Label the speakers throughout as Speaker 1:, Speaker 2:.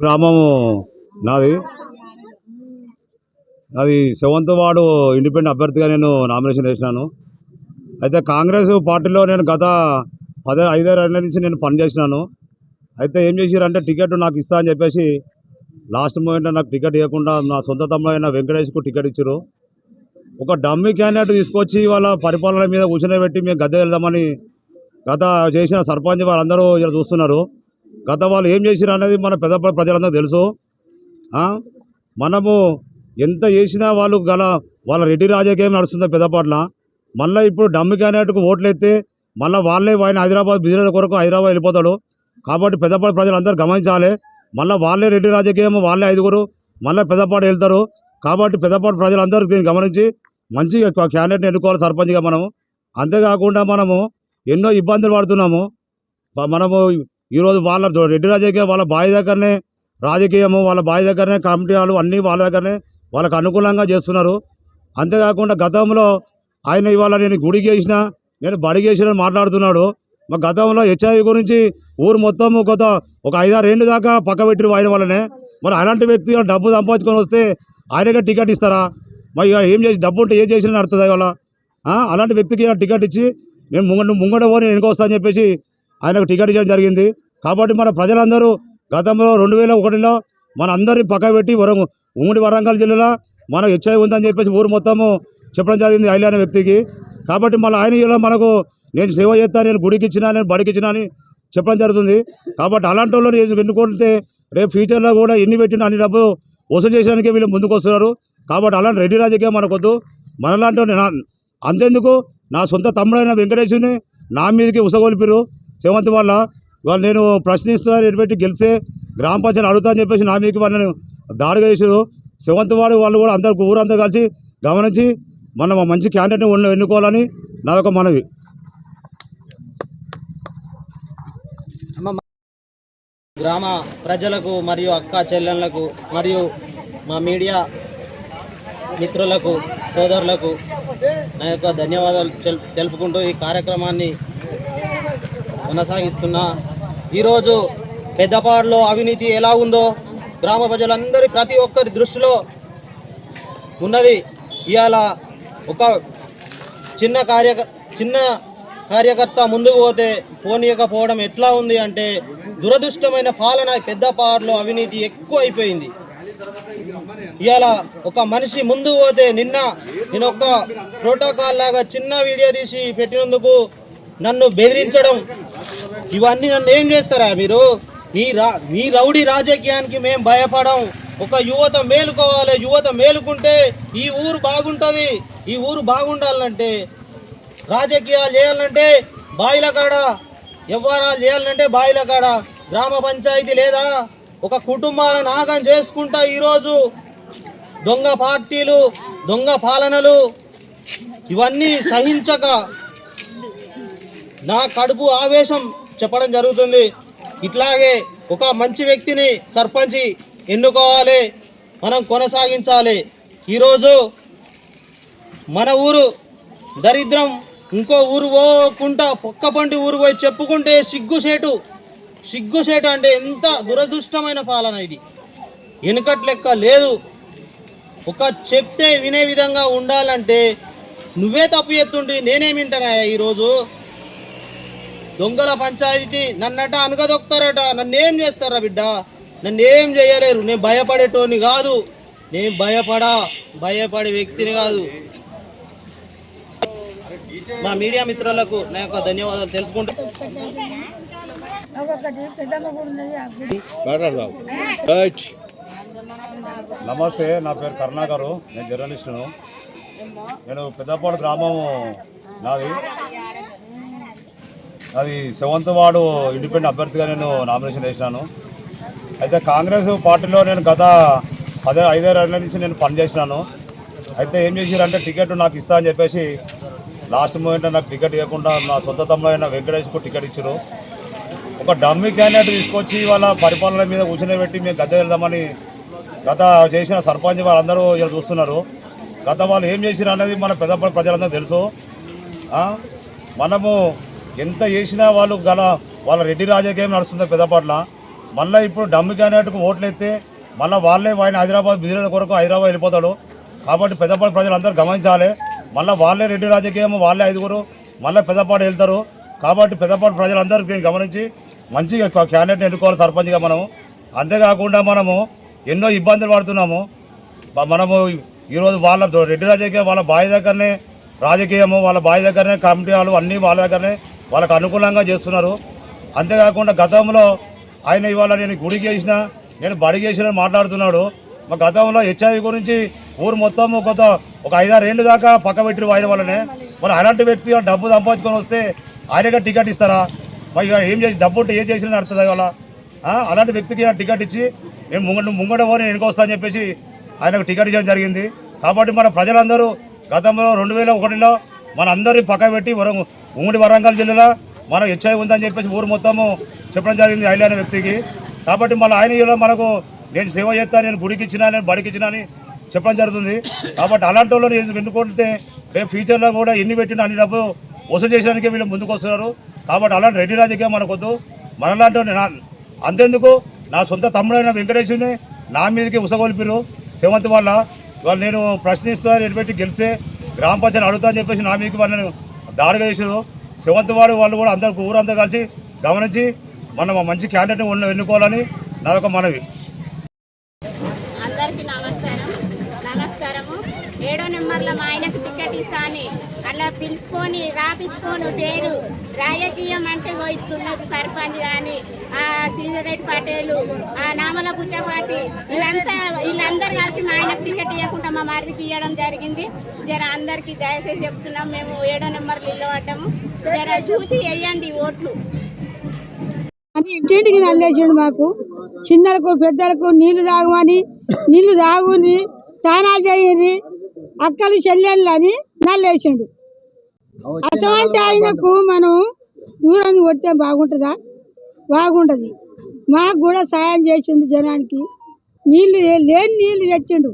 Speaker 1: గ్రామము నాది. అది సెవెంత్ వార్డు ఇండిపెండెంట్ అభ్యర్థిగా నేను నామినేషన్ వేసినాను. అయితే కాంగ్రెస్ పార్టీలో నేను గత 5-6 ఏళ్ళ నుంచి నేను పనిచేసినాను. అయితే ఏం చేసిరంటే టికెట్ నాకు ఇస్తా అని చెప్పేసి లాస్ట్ మూమెంట్లో నాకు టికెట్ ఇవ్వకుండా నా సొంత తమ్ముడైన వెంకటేష్కు టికెట్ ఇచ్చారు. ఒక డమ్మీ క్యాండిడేట్ తీసుకొచ్చి వాళ్ళ పరిపాలన మీద కూర్చొని మేము గద్దె వెళ్దామని గత చేసిన సర్పంచ్ వాళ్ళందరూ ఇలా చూస్తున్నారు. గత వాళ్ళు ఏం చేసిరు అనేది మన పెద్దపల్లి ప్రజలందరూ తెలుసు. మనము ఎంత చేసినా వాళ్ళ రెడ్డి రాజకీయం నడుస్తుందో పెద్దపాట్ల. మళ్ళీ ఇప్పుడు డమ్మి క్యాండిడేట్కు ఓట్లు ఎత్తే మళ్ళీ ఆయన హైదరాబాద్ బిజినెస్ కొరకు హైదరాబాద్ వెళ్ళిపోతాడు. కాబట్టి పెద్దపాటి ప్రజలందరూ గమనించాలి. మళ్ళీ వాళ్ళే రెడ్డి రాజకీయం, వాళ్ళే 5 మళ్ళీ పెద్దపాటు వెళ్తారు. కాబట్టి పెద్దపాటి ప్రజలందరూ దీన్ని గమనించి మంచి క్యాండిడేట్ని ఎన్నుకోవాలి సర్పంచ్గా మనము. అంతేకాకుండా మనము ఎన్నో ఇబ్బందులు పడుతున్నాము. మనము ఈరోజు వాళ్ళ రెడ్డి రాజకీయం వాళ్ళ బావి దగ్గరనే రాజకీయము, వాళ్ళ బావి దగ్గరనే కమిటీ వాళ్ళు అన్నీ వాళ్ళ దగ్గరనే వాళ్ళకు అనుకూలంగా చేస్తున్నారు. అంతేకాకుండా గతంలో ఆయన ఇవాళ నేను గుడికి చేసిన, నేను బడికి చేసిన మాట్లాడుతున్నాడు. మా గతంలో హెచ్ఐవి గురించి ఊరు మొత్తం ఒక 5-6 ఏళ్ళు దాకా పక్క పెట్టిరు ఆయన వల్లనే. మరి అలాంటి వ్యక్తి డబ్బు సంపాదించుకొని వస్తే ఆయనకే టికెట్ ఇస్తారా? మరి ఏం చేసి డబ్బు ఉంటే ఏం చేసినా నడుతుంది ఇవాళ. అలాంటి వ్యక్తికి టికెట్ ఇచ్చి నేను ముంగట పోని వెనుకొస్తా అని చెప్పేసి ఆయనకు టికెట్ ఇచ్చడం జరిగింది. కాబట్టి మన ప్రజలందరూ గతంలో 2001లో మన అందరినీ పక్క పెట్టి ఉమ్మడి వరంగల్ జిల్లాలో మన హెచ్ఐవి ఉందని చెప్పేసి ఊరు మొత్తము చెప్పడం జరిగింది ఆయన వ్యక్తికి. కాబట్టి మళ్ళీ ఆయన ఇలా మనకు నేను సేవ చేస్తాను, నేను గుడికి ఇచ్చినా, నేను బడికి ఇచ్చినా అని చెప్పడం జరుగుతుంది. కాబట్టి అలాంటి వాళ్ళు ఎన్నుకుంటే రేపు ఫ్యూచర్లో కూడా ఎన్ని పెట్టినా అన్ని డబ్బు వసూలు చేయడానికి వీళ్ళు ముందుకు వస్తున్నారు. కాబట్టి అలాంటి రెడ్డి రాజకీయం మనకొద్దు. మనలాంటి అంతెందుకు నా సొంత తమ్ముడైన వెంకటేశ్వరిని నా మీదకి ఉసగొలిపిరు సెవెంత్ వల్ల. వాళ్ళు నేను ప్రశ్నిస్తా పెట్టి గెలిస్తే గ్రామ పంచాయతీ అడుగుతా అని చెప్పేసి నా మీదకి వాళ్ళని దాడిగా చేసారు. సెవెంత్ వాడు వాళ్ళు కూడా అందరు ఊరంతా కలిసి గమనించి మనం మంచి క్యాండిడేట్ని ఎన్నుకోవాలని నా యొక్క మనవి.
Speaker 2: గ్రామ ప్రజలకు మరియు అక్క చెల్లెళ్లకు మరియు మా మీడియా మిత్రులకు సోదరులకు నా యొక్క ధన్యవాదాలు తెలుపుకుంటూ ఈ కార్యక్రమాన్ని కొనసాగిస్తున్నా. ఈరోజు పెద్దపాడులో అవినీతి ఎలా ఉందో గ్రామ ప్రజలందరి ప్రతి ఒక్కరి దృష్టిలో ఉన్నది. ఇవాళ ఒక చిన్న కార్యకర్త ముందుకు పోనీయకపోవడం ఎట్లా ఉంది అంటే దురదృష్టమైన పాలన. పెద్దపాడులో అవినీతి ఎక్కువ అయిపోయింది. ఇవాళ ఒక మనిషి ముందుకు పోతే నేను ఒక ప్రోటోకాల్ లాగా చిన్న వీడియో తీసి పెట్టినందుకు నన్ను బెదిరించడం, ఇవన్నీ నన్ను ఏం చేస్తారా మీరు? మీ రౌడీ రాజకీయానికి మేము భయపడం. ఒక యువత మేలుకోవాలి. యువత మేలుకుంటే ఈ ఊరు బాగుంటుంది. ఈ ఊరు బాగుండాలంటే రాజకీయాలు చేయాలంటే బాయిల కాడ, వ్యవహారాలు చేయాలంటే బాయిల కాడ, గ్రామ పంచాయతీ లేదా ఒక కుటుంబాలను ఆగం చేసుకుంటా ఈరోజు దొంగ పార్టీలు, దొంగ పాలనలు ఇవన్నీ సహించక నా కడుపు ఆవేశం చెప్పడం జరుగుతుంది. ఇట్లాగే ఒక మంచి వ్యక్తిని సర్పంచి ఎన్నుకోవాలి, మనం కొనసాగించాలి. ఈరోజు మన ఊరు దరిద్రం ఇంకో ఊరు పోకుండా పక్కపంటి ఊరు పోయి చెప్పుకుంటే సిగ్గుసేటు అంటే ఎంత దురదృష్టమైన పాలన ఇది. వెనుకట్ లెక్క లేదు. ఒక చెప్తే వినే విధంగా ఉండాలంటే నువ్వే తప్పు చేస్తుంటే నేనేమి వింటానా? ఈరోజు దొంగల పంచాయతీ నన్నట అనగదొక్తారట. నన్నేం చేస్తారా బిడ్డ? నన్నేం చేయలేరు. నేను భయపడేటోని కాదు. నేను భయపడే వ్యక్తిని కాదు. మా మీడియా మిత్రులకు నా యొక్క ధన్యవాదాలు తెలుపుకుంటూ
Speaker 1: నమస్తే, నా పేరు కరుణాకరు, నేను జర్నలిస్టును. నేను పెద్దపాడు గ్రామము నాది. అది సెవెంత్ వార్డు ఇండిపెండెంట్ అభ్యర్థిగా నేను నామినేషన్ వేసినాను. అయితే కాంగ్రెస్ పార్టీలో నేను గత 5-6 ఏళ్ళ నుంచి నేను పనిచేసినాను. అయితే ఏం చేసిరంటే టికెట్ నాకు ఇస్తా అని చెప్పేసి లాస్ట్ మూమెంట్లో నాకు టికెట్ ఇవ్వకుండా నా సొంత తమ్ముడైన వెంకటేష్కు టికెట్ ఇచ్చారు. ఒక డమ్మీ క్యాండిడేట్ తీసుకొచ్చి వాళ్ళ పరిపాలన మీద కూర్చొని మేము గద్దె వెళ్దామని గత చేసిన సర్పంచ్ వాళ్ళందరూ ఇలా చూస్తున్నారు. గత వాళ్ళు ఏం చేసిరు అనేది మన పెద్దపల్లి ప్రజలందరూ తెలుసు. మనము ఎంత చేసినా వాళ్ళ రెడ్డి రాజకీయం నడుస్తుందో పెద్దపాట్ల. మళ్ళీ ఇప్పుడు డమ్మి క్యాండిడేట్కు ఓట్లు ఎత్తే మళ్ళీ వాళ్ళే ఆయన హైదరాబాద్ బిజినెస్ కొరకు హైదరాబాద్ వెళ్ళిపోతాడు. కాబట్టి పెద్దపాటి ప్రజలందరూ గమనించాలి. మళ్ళీ వాళ్ళే రెడ్డి రాజకీయం, వాళ్ళే 5గురు మళ్ళీ పెద్దపాటి వెళ్తారు. కాబట్టి పెద్దపాటి ప్రజలందరూ దీన్ని గమనించి మంచిగా క్యాండిడేట్ని ఎన్నుకోవాలి సర్పంచ్గా మనము. అంతేకాకుండా మనము ఎన్నో ఇబ్బందులు పడుతున్నాము. మనము ఈరోజు వాళ్ళ రెడ్డి రాజకీయం వాళ్ళ బావి దగ్గరనే రాజకీయము, వాళ్ళ బావి దగ్గరనే కమిటీ వాళ్ళు అన్నీ వాళ్ళ దగ్గరనే వాళ్ళకు అనుకూలంగా చేస్తున్నారు. అంతేకాకుండా గతంలో ఆయన ఇవాళ నేను గుడికి చేసిన, నేను బడికి చేసిన మాట్లాడుతున్నాడు. మా గతంలో హెచ్ఐవి గురించి ఊరు మొత్తం ఒక 5-6 ఏళ్ళు దాకా పక్క పెట్టి ఆయన వల్లనే. మరి అలాంటి వ్యక్తి డబ్బు సంపాదించుకొని వస్తే ఆయనగా టికెట్ ఇస్తారా? మరి ఇక ఏం చేసి డబ్బు ఉంటే ఏం చేసినా నడుతుంది ఇవాళ. అలాంటి వ్యక్తికి టికెట్ ఇచ్చి నేను ముంగట పోని వెనుకొస్తా అని చెప్పేసి ఆయనకు టికెట్ ఇవ్వడం జరిగింది. కాబట్టి మన ప్రజలందరూ గతంలో 2001లో మన అందరి పక్క పెట్టి ఉమ్మడి వరంగల్ జిల్లాలో మన హెచ్ఐ ఉందని చెప్పేసి ఊరు మొత్తము చెప్పడం జరిగింది అయిన వ్యక్తికి. కాబట్టి మళ్ళీ ఆయన మనకు నేను సేవ చేస్తాను, నేను గుడికి ఇచ్చినా, నేను బడికి ఇచ్చినా అని చెప్పడం జరుగుతుంది. కాబట్టి అలాంటి వాళ్ళు ఎన్నుకుంటే రేపు ఫ్యూచర్లో కూడా ఎన్ని పెట్టినా అన్ని డబ్బు వసూలు చేయడానికి వీళ్ళు ముందుకు వస్తున్నారు. కాబట్టి అలాంటి రెడ్డి రాజకీయం మనకొద్దు. మనలాంటి అంతెందుకు నా సొంత తమ్ముడైన వెంకటేశ్వరిని నా మీదకి ఉసగొల్పిరు సెవంత్ వల్ల. వాళ్ళు నేను ప్రశ్నిస్తా నిలబెట్టి గెలిస్తే గ్రామ పంచాయతీ అడుగుతా అని చెప్పేసి నా మీదకి వాళ్ళని దాడిగా చేసారు. సెవంత్ వాళ్ళు కూడా అందరికి ఊరంతా కలిసి గమనించి మనం మంచి క్యాండిడేట్ని ఎన్నుకోవాలని నాదొక మనవి.
Speaker 3: అందరికీ నమస్కారము. 7వ నెంబర్లో మా ఆయనకు టికెట్ ఇస్తాని అలా పిలుచుకొని రాపించుకొని పేరు రాజకీయం అంటే ఇట్లున్నది. సర్పంచ్ కానీ శ్రీధర్రెడ్డి పటేలు, నామల బుచ్చపాతి వీళ్ళందరూ కలిసి మా ఆయనకు టికెట్ ఇవ్వకుండా మా మరిదికి ఇవ్వడం జరిగింది. జర అందరికీ దయచేసి చెప్తున్నాం, మేము 7వ నెంబర్లు ఇల్లు పడ్డాము. జర చూసి వేయండి ఓట్లు
Speaker 4: అని ఇంటింటికి నల్లేసిండు. మాకు చిన్నలకు పెద్దలకు నీళ్లు తాగమని, నీళ్లు తాగుని స్నానాలు చేయని, అక్కలు చెల్లెళ్ళు అని నల్లేసిండు. అసమంటే ఆయనకు మనం దూరాన్ని కొడితే బాగుంటుందా? బాగుంటుంది. మాకు కూడా సాయం చేసిండు. జనానికి నీళ్లు లేని నీళ్లు తెచ్చిండు.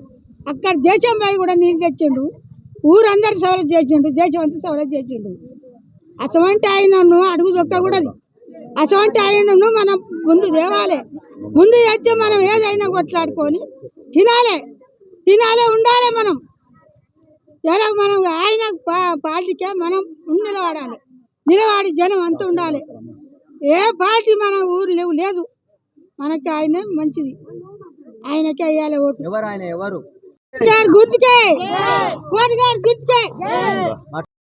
Speaker 4: అక్కడ దేశం పోయి కూడా నీళ్ళు తెచ్చిండు. ఊరందరూ సవలత్ చేసిండు, దేశం అంతా సవలత్ చేసిండు. అసమంటే ఆయనను అడుగు దొక్కకూడదు. అసమంటే ఆయనను మనం ముందు తేవాలి. ముందు తెచ్చి మనం ఏదైనా కొట్లాడుకొని తినాలి ఉండాలి. మనం ఎలా మనం ఆయన పార్టీకే మనం నిలబడి జనం అంతా ఉండాలి. ఏ పార్టీ మన ఊరు లేదు. మనకి ఆయన మంచిది, ఆయనకే వేయాలి ఓటు.
Speaker 2: ఎవరు ఆయన? ఎవరు?
Speaker 4: గుర్తుకే.